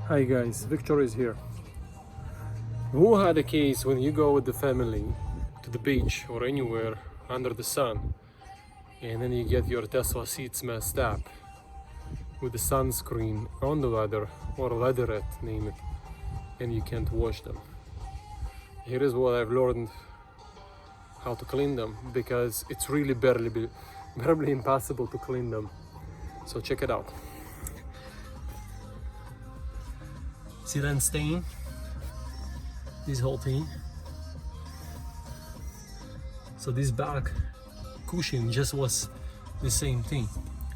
Hi guys, Victor is here. Who had a case when you go with the family to the beach or anywhere under the sun and then you get your Tesla seats messed up with the sunscreen on the leather or leatherette, name it, and you can't wash them? Here is what I've learned how to clean them, because it's really barely impossible to clean them. So check it out. See that stain? This whole thing. So this back cushion just was the same thing,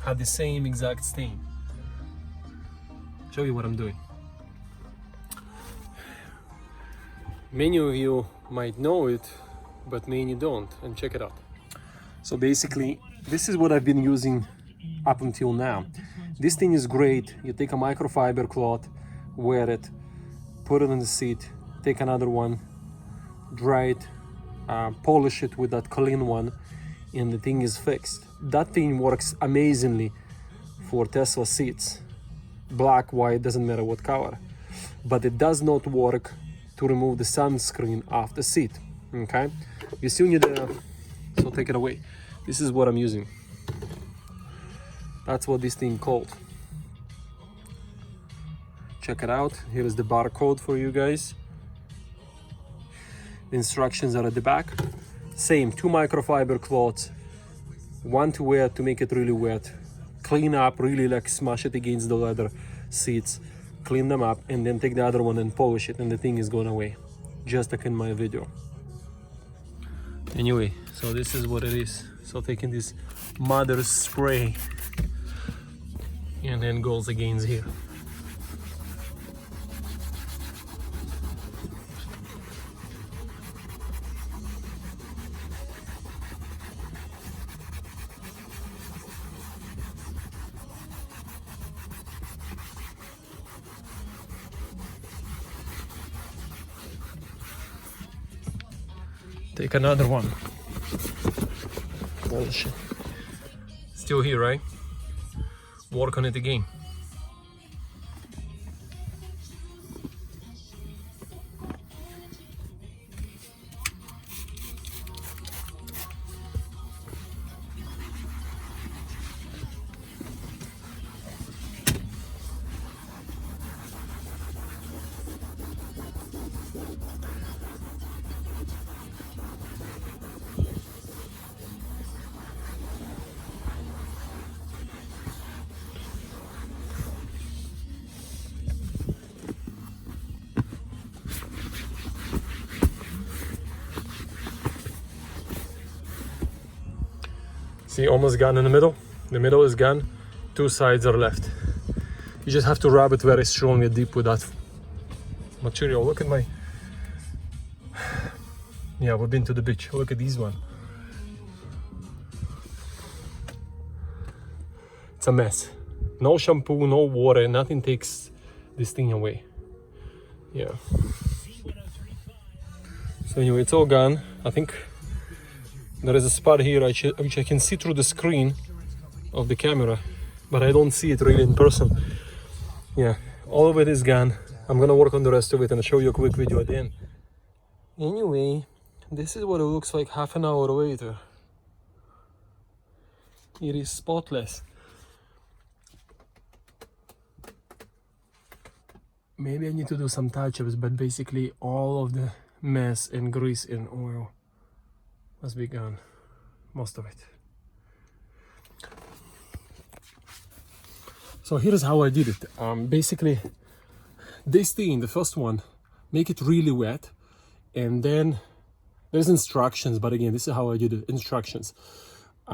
had the same exact stain. Show you what I'm doing. Many of you might know it, but many don't, and check it out. So basically, this is what I've been using up until now. This thing is great. You take a microfiber cloth, wear it, put it on the seat, take another one, dry it, polish it with that clean one, and the thing is fixed. That thing works amazingly for Tesla seats. Black, white, doesn't matter what color. But it does not work to remove the sunscreen off the seat, okay? You still need so take it away. This is what I'm using. That's what this thing called. Check it out. Here is the barcode for you guys. The instructions are at the back. Same, 2 microfiber cloths, one to wear to make it really wet, clean up, really like smash it against the leather seats, clean them up, and then take the other one and polish it, and the thing is gone away, just like in my video. Anyway, so this is what it is. So taking this mother spray and then goes against here. Take another one. Polish it. Still here, right? Work on it again. See, almost gone in the middle. The middle is gone. 2 sides are left. You just have to rub it very strongly deep with that material. Look at my... Yeah, we've been to the beach. Look at this one. It's a mess. No shampoo, no water, nothing takes this thing away. Yeah. So anyway, it's all gone. I think there is a spot here which I can see through the screen of the camera, but I don't see it really in person. Yeah, all of it is gone. I'm gonna work on the rest of it and show you a quick video at the end. Anyway, this is what it looks like half an hour later. It is spotless. Maybe I need to do some touch-ups, but basically all of the mess and grease and oil must be gone, most of it. So here's how I did it. Basically, this thing, the first one, make it really wet, and then there's instructions, but again, this is how I did it, instructions.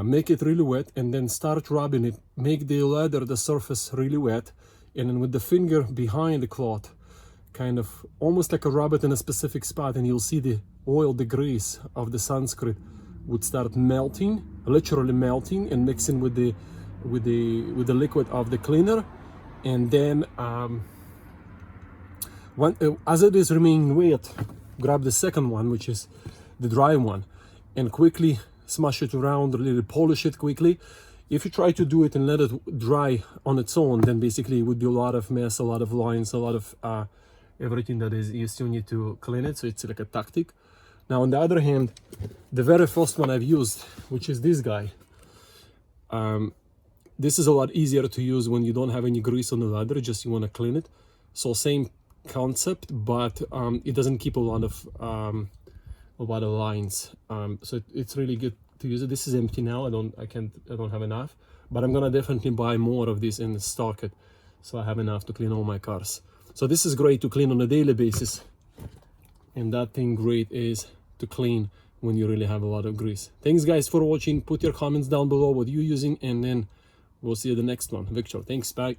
Make it really wet, and then start rubbing it, make the leather, the surface really wet, and then with the finger behind the cloth, kind of almost like a rub it in a specific spot, and you'll see the oil, the grease of the sunscreen would start melting, literally melting, and mixing with the liquid of the cleaner. And then as it is remaining wet, grab the second one, which is the dry one, and quickly smash it around, really polish it quickly, If you try to do it and let it dry on its own, then basically it would be a lot of mess, a lot of lines, a lot of everything that is, you still need to clean it. So it's like a tactic. Now on the other hand, the very first one I've used, which is this guy, this is a lot easier to use when you don't have any grease on the leather, just you want to clean it. So same concept, but it doesn't keep a lot of lines. So it's really good to use it. This is empty now. I don't have enough, but I'm gonna definitely buy more of this and stock it, so I have enough to clean all my cars. So this is great to clean on a daily basis, and that thing great is to clean when you really have a lot of grease. Thanks guys for watching. Put your comments down below what you're using, and then we'll see you the next one. Victor, thanks, bye.